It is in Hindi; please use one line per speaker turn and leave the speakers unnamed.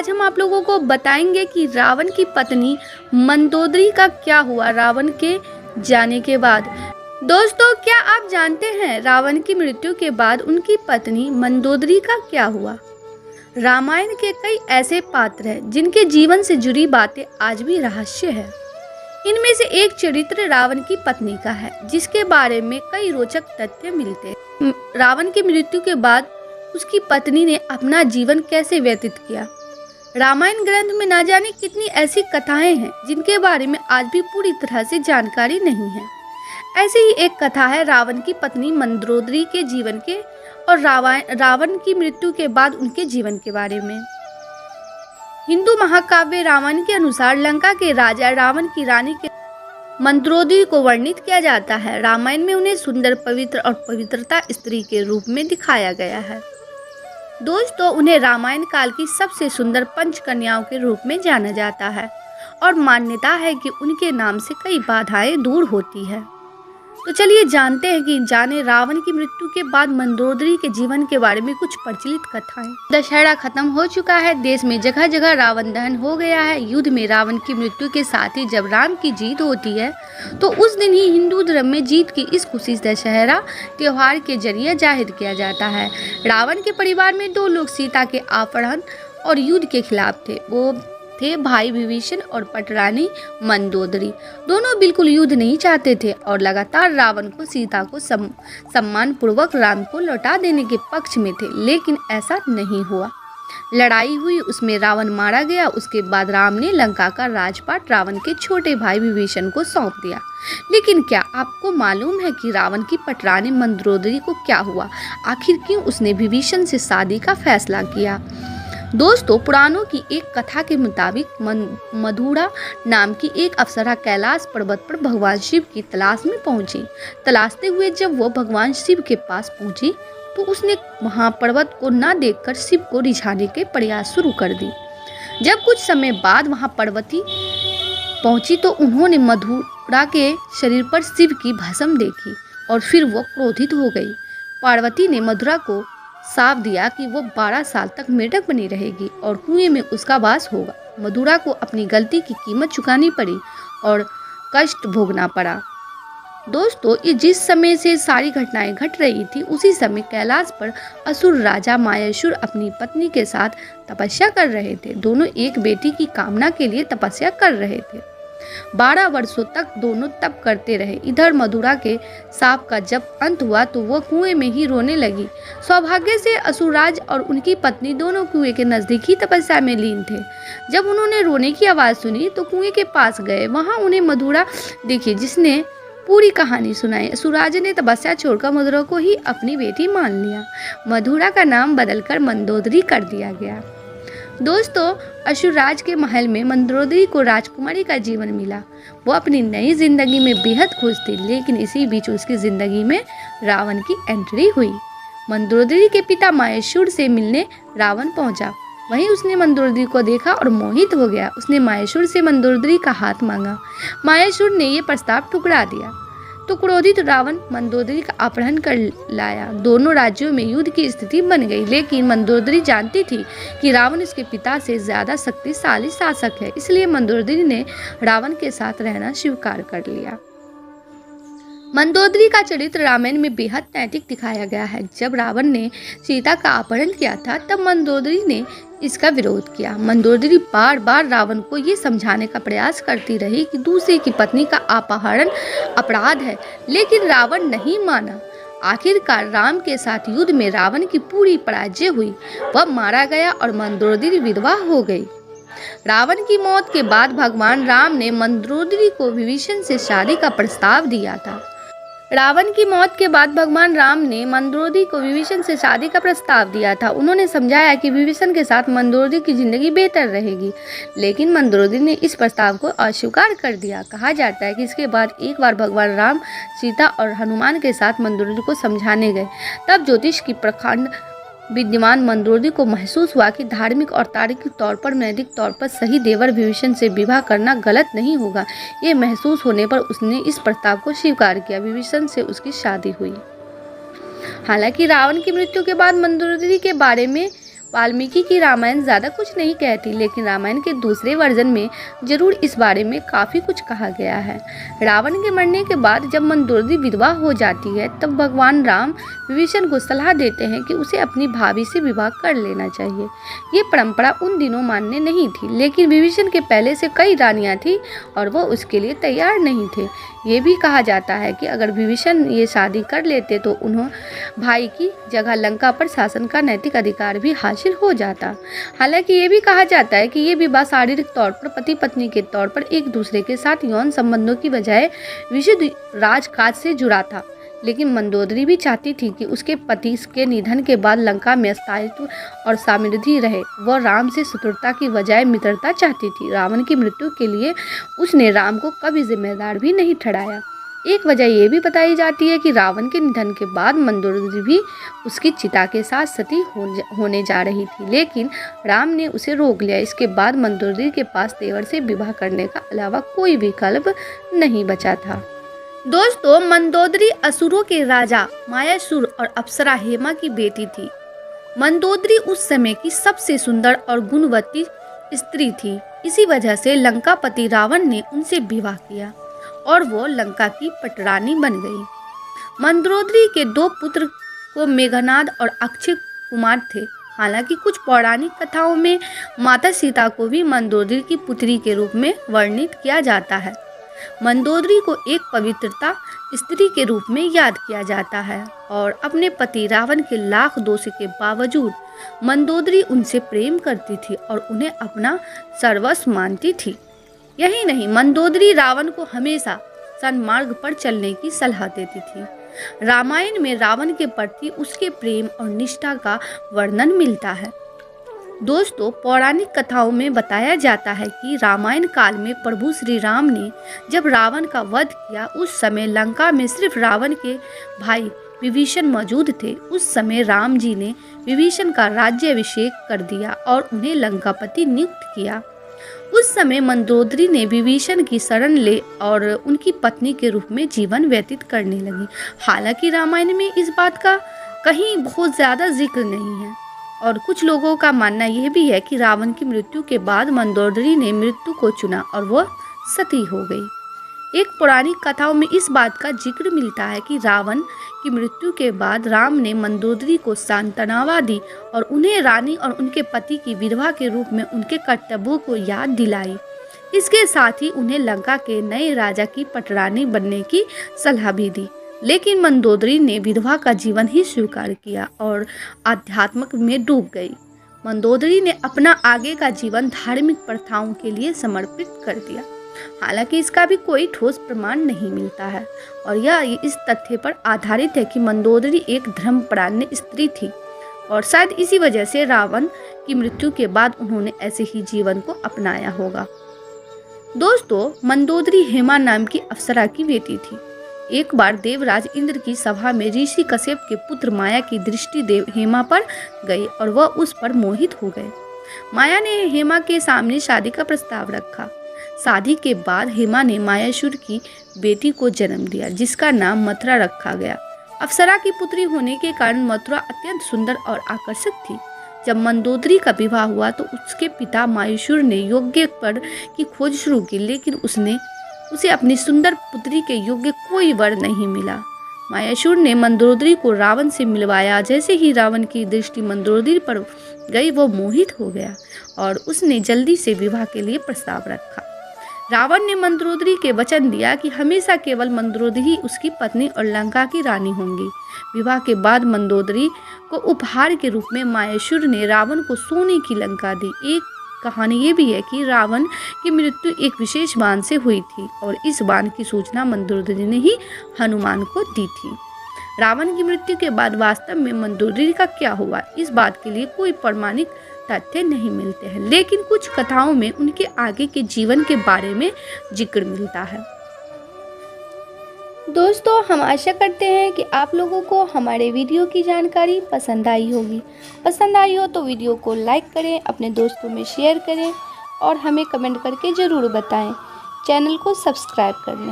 आज हम आप लोगों को बताएंगे कि रावण की पत्नी मंदोदरी का क्या हुआ रावण के जाने के बाद। दोस्तों, क्या आप जानते हैं रावण की मृत्यु के बाद उनकी पत्नी मंदोदरी का क्या हुआ? रामायण के कई ऐसे पात्र हैं जिनके जीवन से जुड़ी बातें आज भी रहस्य है। इनमें से एक चरित्र रावण की पत्नी का है, जिसके बारे में कई रोचक तथ्य मिलते हैं। रावण की मृत्यु के बाद उसकी पत्नी ने अपना जीवन कैसे व्यतीत किया। रामायण ग्रंथ में ना जाने कितनी ऐसी कथाएं हैं जिनके बारे में आज भी पूरी तरह से जानकारी नहीं है। ऐसे ही एक कथा है रावण की पत्नी मंदोदरी के जीवन के और रावण की मृत्यु के बाद उनके जीवन के बारे में। हिंदू महाकाव्य रामायण के अनुसार लंका के राजा रावण की रानी के मंदोदरी को वर्णित किया जाता है। रामायण में उन्हें सुंदर, पवित्र और पवित्रता स्त्री के रूप में दिखाया गया है। दोस्तों, उन्हें रामायण काल की सबसे सुंदर पंचकन्याओं के रूप में जाना जाता है और मान्यता है कि उनके नाम से कई बाधाएं दूर होती है। तो चलिए जानते हैं कि जाने रावण की मृत्यु के बाद मंदोदरी के जीवन के बारे में कुछ प्रचलित कथाएं। दशहरा खत्म हो चुका है, देश में जगह जगह रावण दहन हो गया है। युद्ध में रावण की मृत्यु के साथ ही जब राम की जीत होती है तो उस दिन ही हिंदू धर्म में जीत की इस खुशी दशहरा त्योहार के जरिए जाहिर किया जाता है। रावण के परिवार में दो लोग सीता के अपहरण और युद्ध के खिलाफ थे। वो थे भाई विभीषण और पटरानी मंदोदरी। दोनों बिल्कुल युद्ध नहीं चाहते थे और लगातार रावण को सीता को सम्मान पूर्वक राम को लौटा देने के पक्ष में थे, लेकिन ऐसा नहीं हुआ। लड़ाई हुई, उसमें रावण मारा गया। उसके बाद राम ने लंका का राजपाट रावण के छोटे भाई विभीषण को सौंप दिया। लेकिन क्या आपको मालूम है कि रावण की पटरानी मंदोदरी को क्या हुआ? आखिर क्यों उसने विभीषण से शादी का फैसला किया? दोस्तों, पुराणों की एक कथा के मुताबिक मधुरा नाम की एक अप्सरा कैलाश पर्वत पर भगवान शिव की तलाश में पहुंची। तलाशते हुए जब वो भगवान शिव के पास पहुंची तो उसने वहां पर्वत को न देखकर शिव को रिझाने के प्रयास शुरू कर दी। जब कुछ समय बाद वहां पार्वती पहुंची तो उन्होंने मधुरा के शरीर पर शिव की भस्म देखी और फिर वो क्रोधित हो गई। पार्वती ने मधुरा को साफ दिया कि वो 12 साल तक मेढक बनी रहेगी और कुएं में उसका वास होगा। मधुरा को अपनी गलती की कीमत चुकानी पड़ी और कष्ट भोगना पड़ा। दोस्तों, ये जिस समय से सारी घटनाएं घट रही थी उसी समय कैलाश पर असुर राजा मायासुर अपनी पत्नी के साथ तपस्या कर रहे थे। दोनों एक बेटी की कामना के लिए तपस्या कर रहे थे। 12 वर्षों तक दोनों तप करते रहे। इधर मधुरा के साप का जब अंत हुआ तो वो कुएं में ही रोने लगी। सौभाग्य से असुरराज और उनकी पत्नी दोनों कुएं के नजदीक ही तपस्या में लीन थे। जब उन्होंने रोने की आवाज सुनी तो कुएं के पास गए। वहां उन्हें मधुरा दिखी, जिसने पूरी कहानी सुनाई। असुरराज ने तपस्या छोड़कर मधुरा को ही अपनी बेटी मान लिया। मधुरा का नाम बदलकर मंदोदरी कर दिया गया। दोस्तों, असुरराज के महल में मंदोदरी को राजकुमारी का जीवन मिला। वो अपनी नई जिंदगी में बेहद खुश थी, लेकिन इसी बीच उसकी जिंदगी में रावण की एंट्री हुई। मंदोदरी के पिता मायासुर से मिलने रावण पहुंचा। वहीं उसने मंदोदरी को देखा और मोहित हो गया। उसने मायासुर से मंदोदरी का हाथ मांगा। मायासुर ने यह प्रस्ताव ठुकरा दिया तो क्रोधित रावण मंदोदरी का अपहरण कर लाया। दोनों राज्यों में युद्ध की स्थिति बन गई, लेकिन मंदोदरी जानती थी कि रावण उसके पिता से ज्यादा शक्तिशाली शासक है, इसलिए मंदोदरी ने रावण के साथ रहना स्वीकार कर लिया। मंदोदरी का चरित्र रामायण में बेहद नैतिक दिखाया गया है। जब रावण ने सीता का अपहरण किया था तब मंदोदरी ने इसका विरोध किया। मंदोदरी बार बार रावण को ये समझाने का प्रयास करती रही कि दूसरे की पत्नी का अपहरण अपराध है, लेकिन रावण नहीं माना। आखिरकार राम के साथ युद्ध में रावण की पूरी पराजय हुई। वह मारा गया और मंदोदरी विधवा हो गई। रावण की मौत के बाद भगवान राम ने मंदोदरी को विभीषण से शादी का प्रस्ताव दिया था। रावण की मौत के बाद भगवान राम ने मंदोदरी को विभीषण से शादी का प्रस्ताव दिया था। उन्होंने समझाया कि विभीषण के साथ मंदोदरी की जिंदगी बेहतर रहेगी, लेकिन मंदोदरी ने इस प्रस्ताव को अस्वीकार कर दिया। कहा जाता है कि इसके बाद एक बार भगवान राम, सीता और हनुमान के साथ मंदोदरी को समझाने गए। तब ज्योतिष की प्रखंड विद्यमान मंदोदरी को महसूस हुआ कि धार्मिक और तार्किक तौर पर, नैतिक तौर पर सही देवर विभीषण से विवाह करना गलत नहीं होगा। ये महसूस होने पर उसने इस प्रस्ताव को स्वीकार किया। विभीषण से उसकी शादी हुई। हालांकि रावण की मृत्यु के बाद मंदोदरी के बारे में वाल्मीकि की रामायण ज़्यादा कुछ नहीं कहती, लेकिन रामायण के दूसरे वर्जन में जरूर इस बारे में काफ़ी कुछ कहा गया है। रावण के मरने के बाद जब मंदोदरी विधवा हो जाती है, तब भगवान राम विभीषण को सलाह देते हैं कि उसे अपनी भाभी से विवाह कर लेना चाहिए। ये परंपरा उन दिनों मान्य नहीं थी, लेकिन विभीषण के पहले से कई रानियां थी और वो उसके लिए तैयार नहीं थे। ये भी कहा जाता है कि अगर विभीषण ये शादी कर लेते तो उन्हें भाई की जगह लंका पर शासन का नैतिक अधिकार भी हासिल हो जाता। हालांकि ये भी कहा जाता है कि ये विवाह शारीरिक तौर पर पति पत्नी के तौर पर एक दूसरे के साथ यौन संबंधों की बजाय विशुद्ध राजकाज से जुड़ा था। लेकिन मंदोदरी भी चाहती थी कि उसके पति के निधन के बाद लंका में स्थायित्व और समृद्धि रहे। वह राम से शत्रुता की बजाय मित्रता चाहती थी। रावण की मृत्यु के लिए उसने राम को कभी जिम्मेदार भी नहीं ठहराया। एक वजह यह भी बताई जाती है कि रावण के निधन के बाद मंदोदरी भी उसकी चिता के साथ सती होने जा रही थी, लेकिन राम ने उसे रोक लिया। इसके बाद मंदोदरी के पास तेवर से विवाह करने का अलावा कोई विकल्प नहीं बचा था। दोस्तों, मंदोदरी असुरों के राजा मायासुर और अप्सरा हेमा की बेटी थी। मंदोदरी उस समय की सबसे सुंदर और गुणवती स्त्री थी। इसी वजह से लंकापति रावण ने उनसे विवाह किया और वो लंका की पटरानी बन गई। मंदोदरी के 2 पुत्र को मेघनाद और अक्षय कुमार थे। हालांकि कुछ पौराणिक कथाओं में माता सीता को भी मंदोदरी की पुत्री के रूप में वर्णित किया जाता है। मंदोदरी को एक पवित्रता स्त्री के रूप में याद किया जाता है और अपने पति रावण के लाख दोष के बावजूद मंदोदरी उनसे प्रेम करती थी और उन्हें अपना सर्वस्व मानती थी। यही नहीं, मंदोदरी रावण को हमेशा सन्मार्ग पर चलने की सलाह देती थी। रामायण में रावण के प्रति उसके प्रेम और निष्ठा का वर्णन मिलता है। दोस्तों, पौराणिक कथाओं में बताया जाता है कि रामायण काल में प्रभु श्री राम ने जब रावण का वध किया, उस समय लंका में सिर्फ रावण के भाई विभीषण मौजूद थे। उस समय राम जी ने विभीषण का राज्याभिषेक कर दिया और उन्हें लंकापति नियुक्त किया। उस समय मंदोदरी ने विभीषण की शरण ले और उनकी पत्नी के रूप में जीवन व्यतीत करने लगी। हालांकि रामायण में इस बात का कहीं बहुत ज़्यादा जिक्र नहीं है और कुछ लोगों का मानना यह भी है कि रावण की मृत्यु के बाद मंदोदरी ने मृत्यु को चुना और वह सती हो गई। एक पौराणिक कथाओं में इस बात का जिक्र मिलता है कि रावण की मृत्यु के बाद राम ने मंदोदरी को सांत्वना दी और उन्हें रानी और उनके पति की विधवा के रूप में उनके कर्तव्यों को याद दिलाई। इसके साथ ही उन्हें लंका के नए राजा की पटरानी बनने की सलाह भी दी। लेकिन मंदोदरी ने विधवा का जीवन ही स्वीकार किया और आध्यात्म में डूब गई। मंदोदरी ने अपना आगे का जीवन धार्मिक प्रथाओं के लिए समर्पित कर दिया। हालांकि इसका भी कोई ठोस प्रमाण नहीं मिलता है और यह इस तथ्य पर आधारित है कि मंदोदरी एक धर्मपरायण स्त्री थी और शायद इसी वजह से रावण की मृत्यु के बाद उन्होंने ऐसे ही जीवन को अपनाया होगा। दोस्तों, मंदोदरी हेमा नाम की अप्सरा की बेटी थी। एक बार देवराज इंद्र की सभा में ऋषि कश्यप के पुत्र माया की दृष्टि देव हेमा पर गई और वह उस पर मोहित हो गए। माया ने हेमा के सामने शादी का प्रस्ताव रखा। शादी के बाद हेमा ने मायासुर की बेटी को जन्म दिया, जिसका नाम मथुरा रखा गया। अप्सरा की पुत्री होने के कारण मथुरा अत्यंत सुंदर और आकर्षक थी। जब मंदोदरी का विवाह हुआ तो उसके पिता मायासुर ने योग्य वर की खोज शुरू की, लेकिन उसे अपनी सुंदर पुत्री के योग्य कोई वर नहीं मिला। मायासुर ने मंदोदरी को रावण से मिलवाया। जैसे ही रावण की दृष्टि मंदोदरी पर गई, वो मोहित हो गया और उसने जल्दी से विवाह के लिए प्रस्ताव रखा। रावण ने मंदोदरी के वचन दिया कि हमेशा केवल मंदोदरी उसकी पत्नी और लंका की रानी होंगी। विवाह के बाद मंदोदरी को उपहार के रूप में मायासुर ने रावण को सोने की लंका दी। एक कहानी ये भी है कि रावण की मृत्यु एक विशेष बाण से हुई थी और इस बाण की सूचना मंदोदरी ने ही हनुमान को दी थी। रावण की मृत्यु के बाद वास्तव में मंदोदरी का क्या हुआ, इस बात के लिए कोई प्रमाणिक तथ्य नहीं मिलते हैं, लेकिन कुछ कथाओं में उनके आगे के जीवन के बारे में जिक्र मिलता है। दोस्तों, हम आशा करते हैं कि आप लोगों को हमारे वीडियो की जानकारी पसंद आई होगी। पसंद आई हो तो वीडियो को लाइक करें, अपने दोस्तों में शेयर करें और हमें कमेंट करके ज़रूर बताएं। चैनल को सब्सक्राइब कर लें।